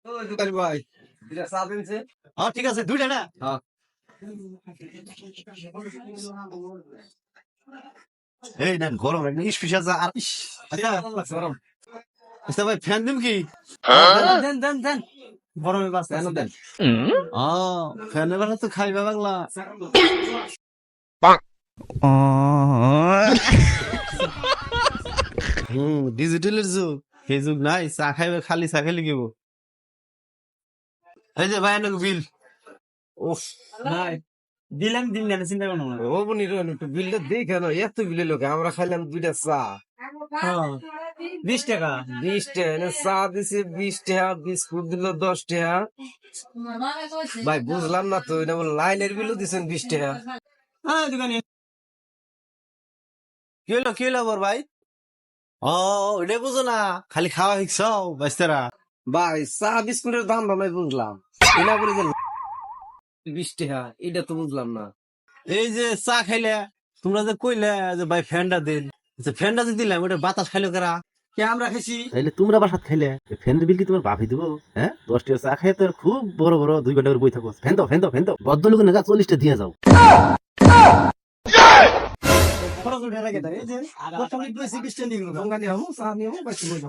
ও দোকানি ভাই, দুইটা চা দিন সে। ঠিক আছে দুইটা না হ্যাঁ। এই নেন গরম একটা স্পেশাল চা আর আচ্ছা গরম। আচ্ছা ভাই ফ্যান দিম কি দেন দেন দেন। গরমে বাস কেন দেন? ফ্যানের বেলা তো খাইবা বাংলা ডিজিটালের যুগ সেই যুগ নাই চা খাইবে খালি চা খাইলে গিব এই যে ভাই এনে বিল ওফ, নাই। দিলাম দিন না, চিন্তা করো না। ও বনি রে, একটু বিলটা দেখে না, এত বিলে লোকে আমরা খাইলাম দুইটা চা। 20 টাকা। 20 টাকা এনে চা দিছে, 20 টাকা বিস্কুট দিল 10 টাকা। ভাই বুঝলাম না তো, এটা বলে লাইনের বিলও দিছেন 20 টাকা। কি হলো বর ভাই ওইটাই বুঝো না খালি খাওয়া শিখছ বাইস্তারা ভাই চা বিস্কুটের দাম ভাই বুঝলাম, এটা করে যে 20 টাকা, এটা তো বুঝলাম না। এই যে চা খাইলে তোমরা যে কইলে যে ভাই ফ্যানটা দিন ফ্যানটা যে দিলাম ওটা বাতাস খাইলো কারা কে আমরা খাইছি? তাইলে তোমরা বাসাত খাইলে ফ্যানের বিল কি তোমার বাপি দিব? হ্যাঁ 10 টাকা চা খাই তোর খুব বড় বড় 2 ঘন্টা করে বই থাকো। ফ্যান দাও ভদ্রলোকের নাগা 40 টা দিয়ে যাও। খরচ উঠে রাখে দেয়, এই যে 20 টা নিয়ে চা নিয়ে বাইতে বই